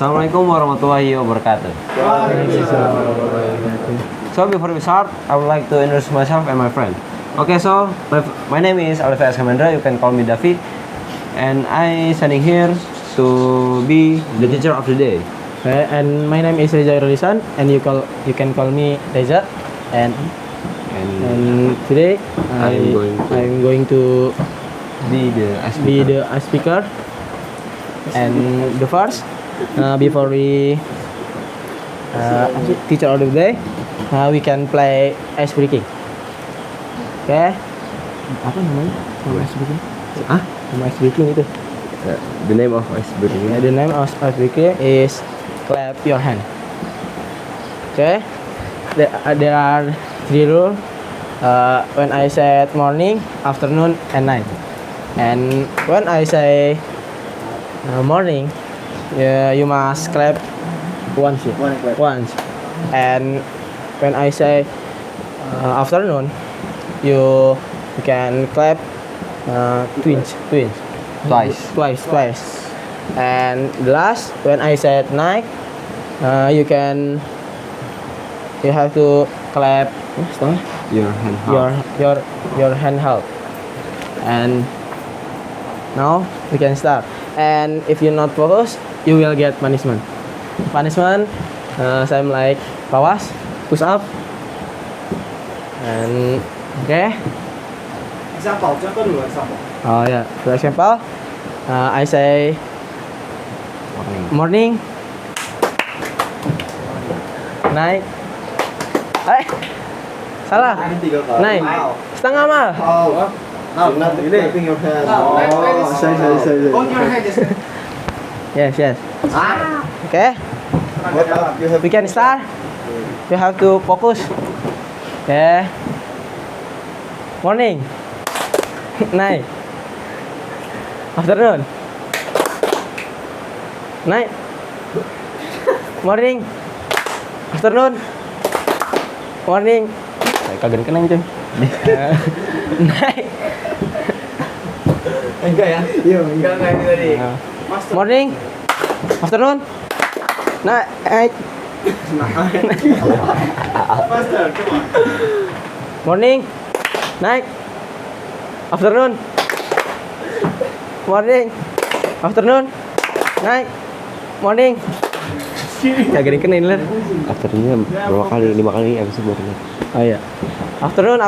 Assalamualaikum warahmatullahi wabarakatuh. So before we start, I would like to introduce myself and my friend. Okay, so my name is Alfa Eskamendra. You can call me David, and I standing here to be the teacher of the day. Okay, and my name is Reza Irlisan, and you can call me Reza. And today I'm going to Be be the speaker. And the first, before we teacher of the day, we can play ice breaking. Okay? Apa namanya? Nama ice breaking? Nama ice breaking itu. The name of ice breaking. The name of ice breaking is clap your hand. Okay? There are 3 rules. When I said morning, afternoon, and night. And when I say morning, you must clap once. Once. And when I say afternoon, you can clap twice. And the last, when I said night, you have to clap Your hand. Half. your hand half. And now we can start. And if you're not focused, you will get punishment. Same like bawas, push up. And okay. Example dulu example. Oh yeah. For example, I say morning, night. Salah. Night. Setengah mal. No, not clapping your hand. Say. Hold your hand. Yes. Okay. We can start. You have to focus. Okay. Morning. Night. Afternoon. Night. Morning. Afternoon. Morning. Kagak kena itu. Night. Enggak ya? Iya, enggak ini tadi. Morning. Afternoon. Night. Faster, come on. Morning. Night. Afternoon. Morning. Afternoon. Night. Morning. Kagak kena ini lah. Afternoon berapa kali? 5 kali episode baru. Oh iya. Afternoon,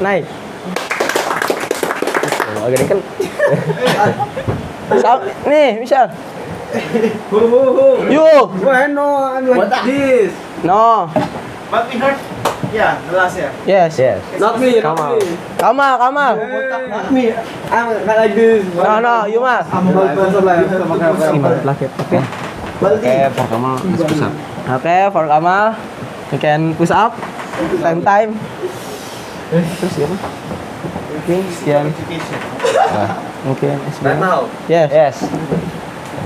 night. Agak kan. Nih, misal. You. No, I'm like this. No. But we heard. Yeah, the last ya. Yes. Not me. Kamal. Not me. I'm not like this. No, you must. Okay, pertama push up. Okay, for Kamal, you can push up. Time. Terus siapa? Oke, sekian. Mungkin. Right now. Yes.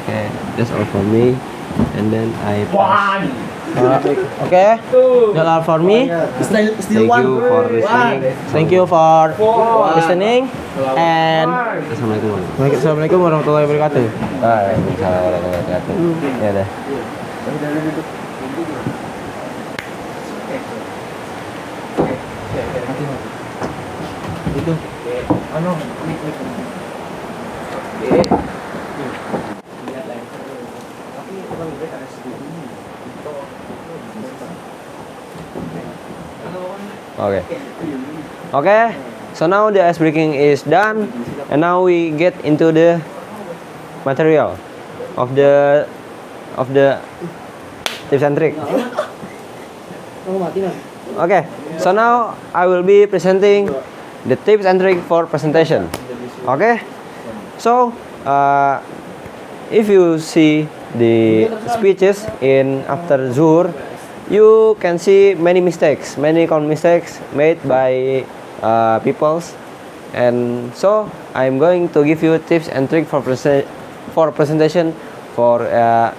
Okay, that's all for me. And then I pass. Okay. That's all for me. Thank you for listening. Thank you for listening. And Assalamualaikum warahmatullahi wabarakatuh. Assalamualaikum warahmatullahi wabarakatuh. Waalaikumsalam warahmatullahi wabarakatuh. Ya udah. Itu. Okay. So now the ice breaking is done, and now we get into the material of the tips and trick. Okay. So now I will be presenting the tips and trick for presentation. Okay. So if you see the speeches in after Zuhur, you can see many common mistakes made by peoples, and so I'm going to give you tips and trick for presentation for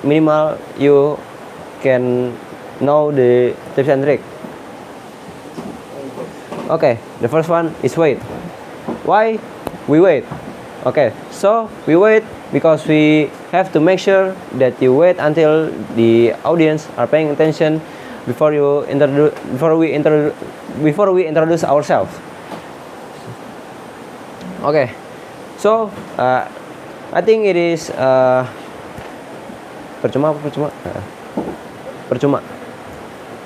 minimal you can know the tips and trick. Okay, the first one is wait. Why we wait? Okay, so we wait because we have to make sure that you wait until the audience are paying attention before we introduce ourselves. Okay, so I think it is percuma.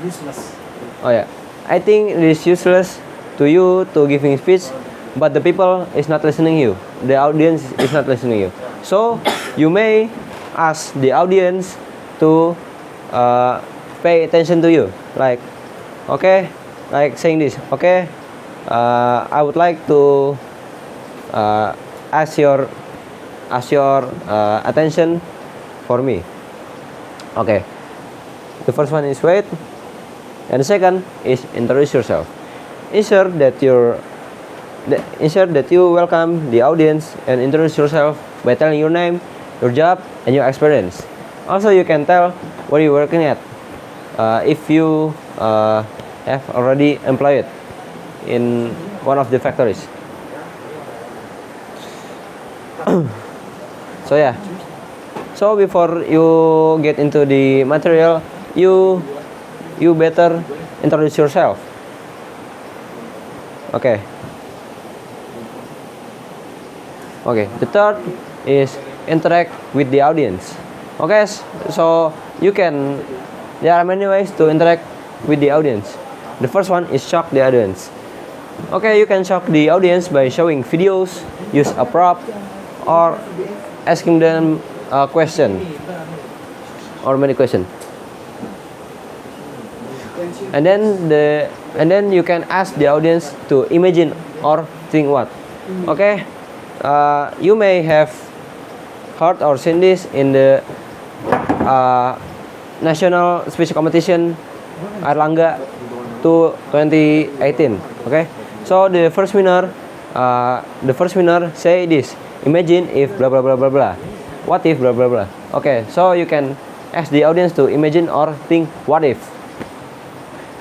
Useless. Oh yeah, I think it is useless to you to giving speech, but the people is not listening you. The audience is not listening you. So you may ask the audience to pay attention to you. Like, okay, like saying this. Okay, I would like to ask your attention for me. Okay, the first one is wait, and the second is introduce yourself. Ensure that you welcome the audience and introduce yourself by telling your name, your job, and your experience. Also, you can tell where you're working at if you have already employed in one of the factories. So yeah. So before you get into the material, you better introduce yourself. Okay. Okay. The third is interact with the audience. Okay. So there are many ways to interact with the audience. The first one is shock the audience. Okay, you can shock the audience by showing videos, use a prop, or asking them a question or many questions. And then you can ask the audience to imagine or think what. Okay, you may have heard or seen this in the national speech competition Airlangga 2018. Okay, so the first winner say this: imagine if blah blah blah blah blah. What if blah blah blah. Okay, so you can ask the audience to imagine or think what if.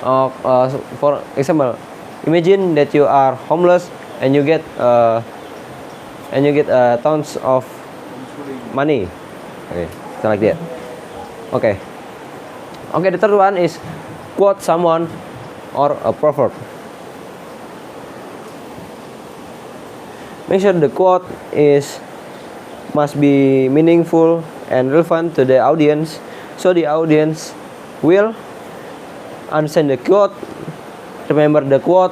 For example, imagine that you are homeless and you get tons of money. Okay, something like that. Okay. Okay, the third one is quote someone or a proverb. Make sure the quote must be meaningful and relevant to the audience, so the audience will understand the quote, remember the quote,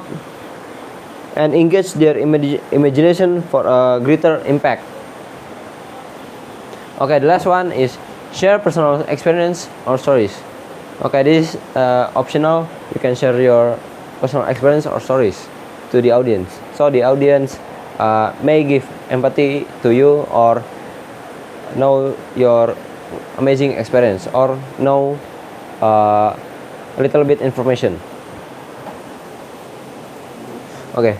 and engage their imagination for a greater impact. Okay, the last one is share personal experience or stories. Okay, this is optional. You can share your personal experience or stories to the audience, so the audience may give empathy to you or know your amazing experience or know a little bit information. Okay,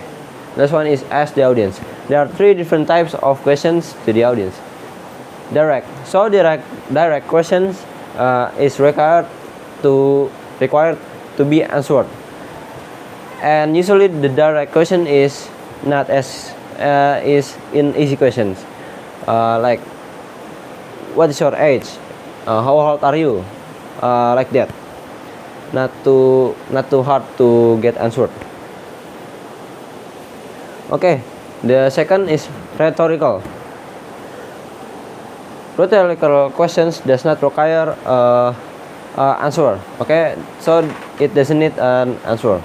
this one is ask the audience. There are 3 different types of questions to the audience. Direct. So direct questions is required to be answered, and usually the direct question is not as is in easy questions, like what is your age, how old are you, like that. Not too hard to get answered. Okay, the second is rhetorical. Rhetorical questions does not require answer. Okay, so it doesn't need an answer.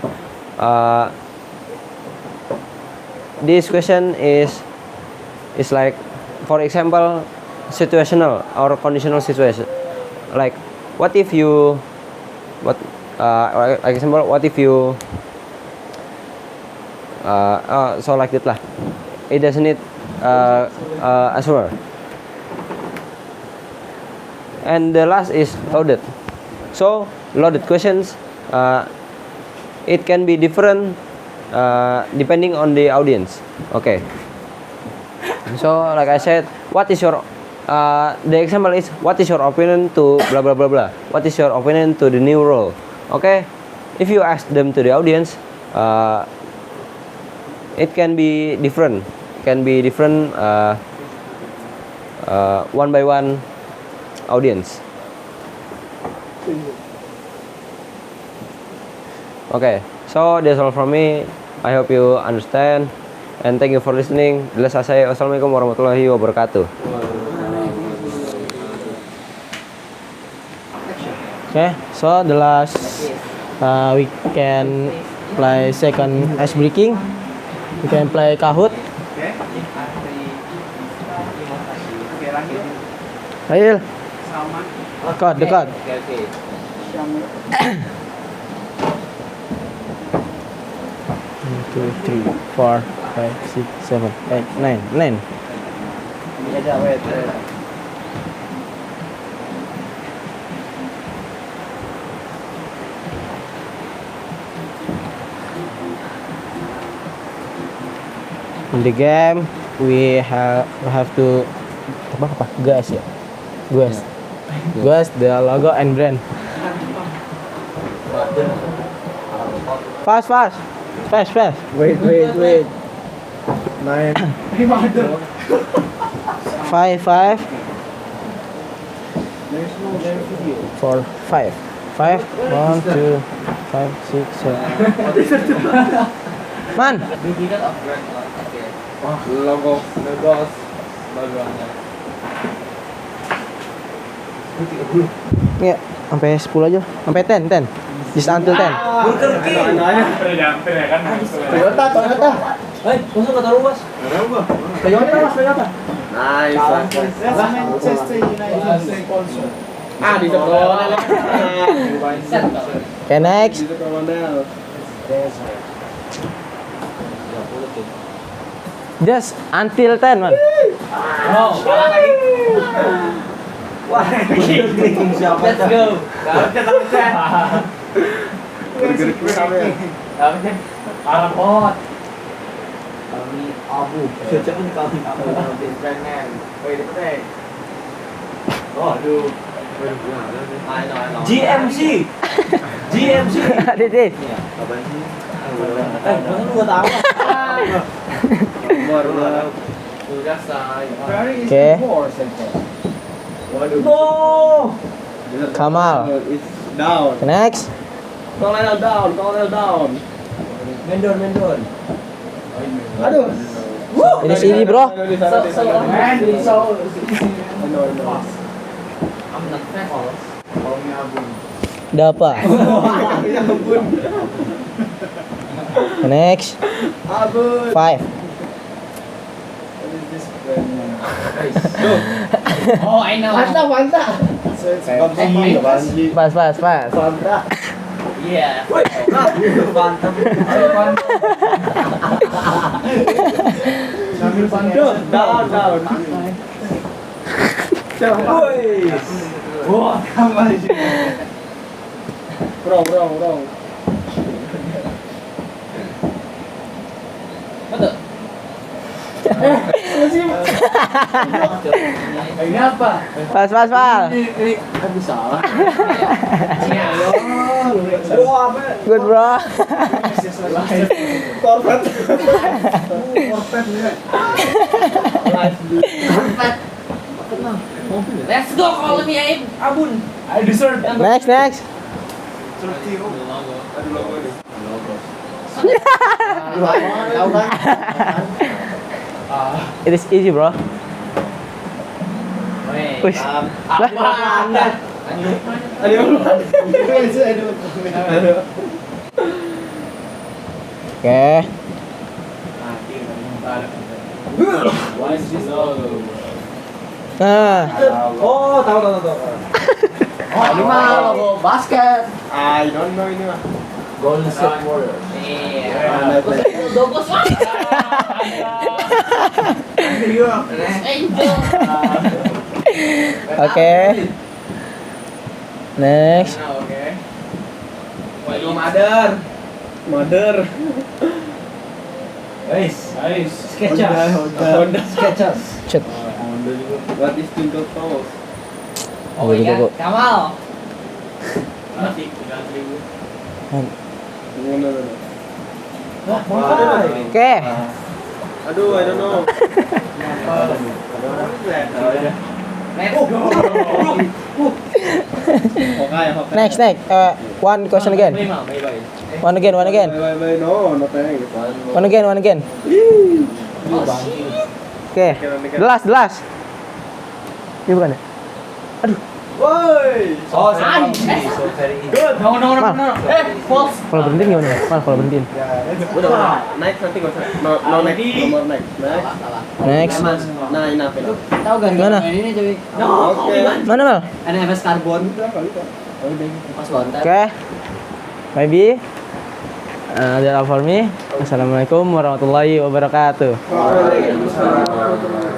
This question is like, for example, situational or conditional situation. Like, what if you, like example, what if you, so like that lah. It doesn't need answer. And the last is loaded. So loaded questions, it can be different depending on the audience. Okay. So like I said, what is your the example is, what is your opinion to blah blah blah blah. What is your opinion to the new role? Okay. If you ask them to the audience, it can be different. one by one audience. Okay, so that's all from me. I hope you understand and thank you for listening. Bila selesai, wassalamualaikum warahmatullahi wabarakatuh. Okay, so the last we can play second ice breaking. We can play Kahoot. Ayo, dekat. 1, 2, 3, 4, 5, 6, 7, 8, 9. In the game we have to apa guys ya, guys the logo and brand. Fast. Wait. 9. 5, 4, 5. 1, 2, 5, 6, 7. Man. Logos. Ya, sampai 10 aja. Sampai 10. Just until 10. Toyota. Masa enggak tahu, Mas? Toyota. Nice. Manchester United sponsor. Di sekolah. Okay, next. Di sekolah. Just until 10, man. Let's go. Arapot. Kami Abu. Jangan kami Abu. Jangan. Wait, deh. Oh, aduh. GMC. Dede. Masa lu enggak tahu? Sudah say. Okay. No. Kamal. It's down. Next. Colonel down. Mendon. Aduh. Ini sini, bro. I'm not fast. Udah apa? Next. 5. Oh, I know. Pas. Yeah. Sambil pandang. Down. Wah, kamu di sini. Wrong. Betul. Ini apa? Pas. Ini salah. Good, bro. Korban. Let's go, call me Abun. I deserve. Next. It is easy, bro. Wih. Oke. Nah, Oh, tahu. Oh, ini mah logo basket. I don't know ini mah. Golden State Warriors. Iya. Logo Angel. oke. Next. Oke. Mother. Skechers. Chat. What is Twinkle Toes? Oh my Tunggu. god, Kamal. No. Oke. Aduh, I don't know. Next. One question again. One again. Wait, no, not thanks. One again. Oke. The last. Ini bukan ya? Woi. Oh, good. No. False. Kalau berhentiin gimana? Mal, kalau berhentiin. Udah. Next nanti gak usah. No, next. No more next. Next. Nah, enough. Tahu kan? Mana? Ini jadi. Oke. Mana, Mal? NFS karbon. Pas bontet. Oke. Maybe. That's all for me. Assalamualaikum warahmatullahi wabarakatuh. Waalaikumsalam.